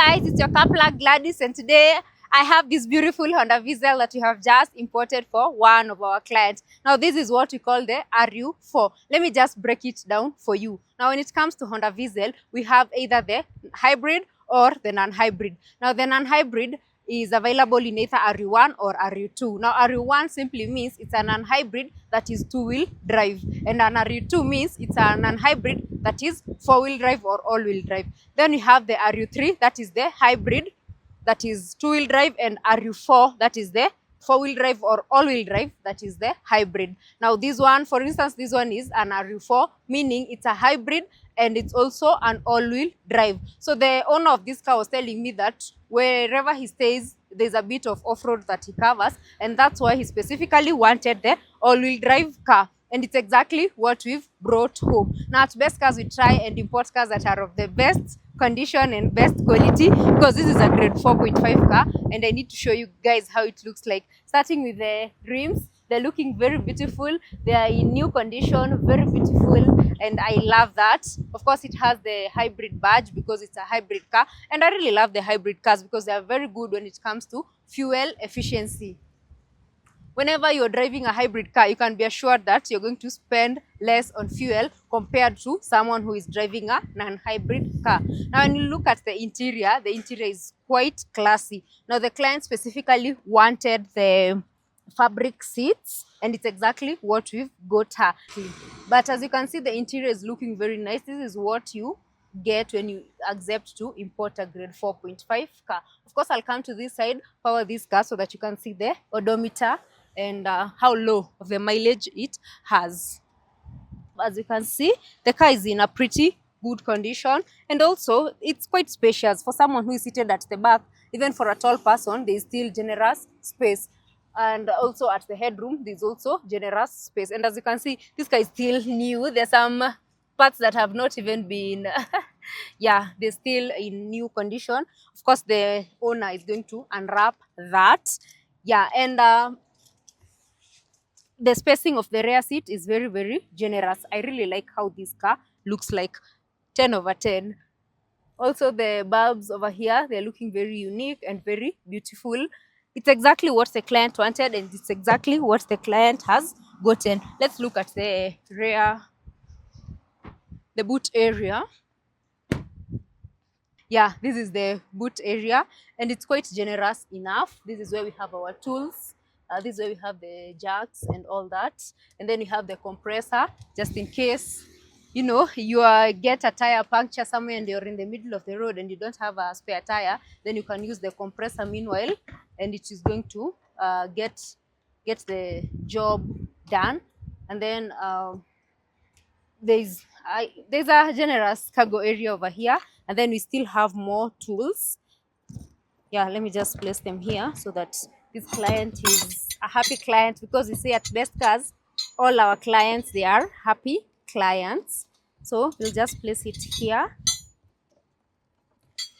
guys, it's your coupler Gladys, and today I have this beautiful Honda Vezel that we have just imported for one of our clients. Now this is what we call the RU4. Let me just break it down for you. Now when it comes to Honda Vezel, we have either the hybrid or the non-hybrid. Now the non-hybrid is available in either RU1 or RU2. Now RU1 simply means it's a non-hybrid that is two-wheel drive, and an RU2 means it's a non-hybrid that is four-wheel drive or all-wheel drive. Then you have the RU3, that is the hybrid, that is two-wheel drive, and RU4, that is the four-wheel drive or all-wheel drive, that is the hybrid. Now this one, for instance, this one is an RU4, meaning it's a hybrid and it's also an all-wheel drive. So the owner of this car was telling me that wherever he stays, there's a bit of off-road that he covers, and that's why he specifically wanted the all-wheel drive car. And it's exactly what we've brought home. Now at Best Cars, we try and import cars that are of the best condition and best quality, because this is a grade 4.5 car, and I need to show you guys how it looks like. Starting with the rims, they're looking very beautiful. They are in new condition, very beautiful, and I love that. Of course, it has the hybrid badge because it's a hybrid car, and I really love the hybrid cars because they are very good when it comes to fuel efficiency. Whenever you're driving a hybrid car, you can be assured that you're going to spend less on fuel compared to someone who is driving a non-hybrid car. Now, when you look at the interior is quite classy. Now, the client specifically wanted the fabric seats, and it's exactly what we've got her. But as you can see, the interior is looking very nice. This is what you get when you accept to import a grade 4.5 car. Of course, I'll come to this side, power this car so that you can see the odometer and how low of the mileage it has. As you can see, the car is in a pretty good condition, and also it's quite spacious for someone who is seated at the back. Even for a tall person, there is still generous space, and also at the headroom there's also generous space. And as you can see, this car is still new. There's some parts that have not even been yeah, they're still in new condition. Of course, the owner is going to unwrap that. Yeah, and the spacing of the rear seat is very, very generous. I really like how this car looks like. 10 over 10. Also, the bulbs over here, they're looking very unique and very beautiful. It's exactly what the client wanted, and it's exactly what the client has gotten. Let's look at the rear, the boot area. Yeah, this is the boot area, and it's quite generous enough. This is where we have our tools. This is where we have the jacks and all that. And then we have the compressor, just in case, you know, you get a tire puncture somewhere and you're in the middle of the road and you don't have a spare tire, then you can use the compressor meanwhile, and it is going to get the job done. And then there's a generous cargo area over here, and then we still have more tools. Yeah, let me just place them here so that this client is a happy client, because we say at Best Cars, all our clients, they are happy clients. So we'll just place it here.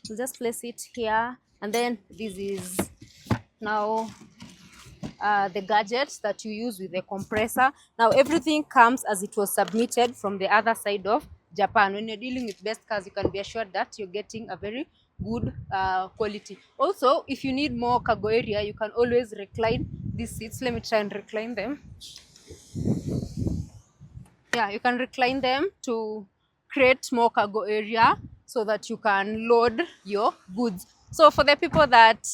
We'll just place it here, and then this is now the gadgets that you use with the compressor. Now everything comes as it was submitted from the other side of Japan. When you're dealing with Best Cars, you can be assured that you're getting a very good quality. Also, if you need more cargo area, you can always recline these seats. Let me try and recline them. Yeah, you can recline them to create more cargo area so that you can load your goods. So for the people that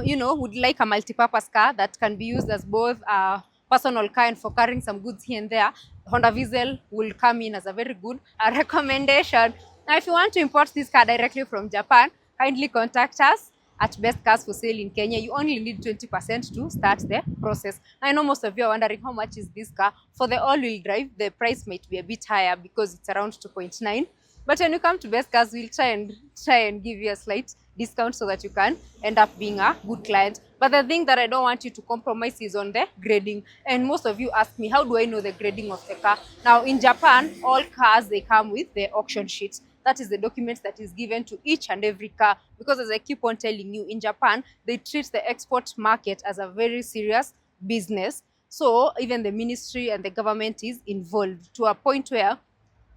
you know, would like a multi-purpose car that can be used as both a personal car and for carrying some goods here and there, Honda Vezel will come in as a very good recommendation. Now, if you want to import this car directly from Japan, kindly contact us at Best Cars for Sale in Kenya. You only need 20% to start the process. I know most of you are wondering how much is this car. For the all-wheel drive, the price might be a bit higher because it's around 2.9. But when you come to Best Cars, we'll try and give you a slight discount so that you can end up being a good client. But the thing that I don't want you to compromise is on the grading. And most of you ask me, how do I know the grading of the car? Now, in Japan, all cars, they come with the auction sheet. That is the document that is given to each and every car, because as I keep on telling you, in Japan, they treat the export market as a very serious business. So even the ministry and the government is involved to a point where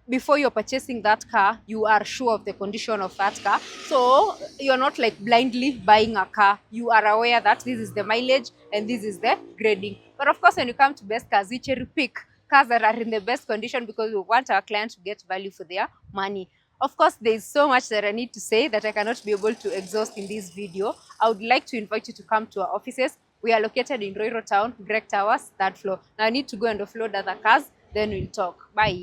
before you're purchasing that car, you are sure of the condition of that car. So you're not like blindly buying a car. You are aware that this is the mileage and this is the grading. But of course, when you come to best cars, we cherry pick cars that are in the best condition because we want our clients to get value for their money. Of course, there's so much that I need to say that I cannot be able to exhaust in this video. I would like to invite you to come to our offices. We are located in Ruiru town, Greek Towers, third floor. Now I need to go and offload other cars, then we'll talk. Bye.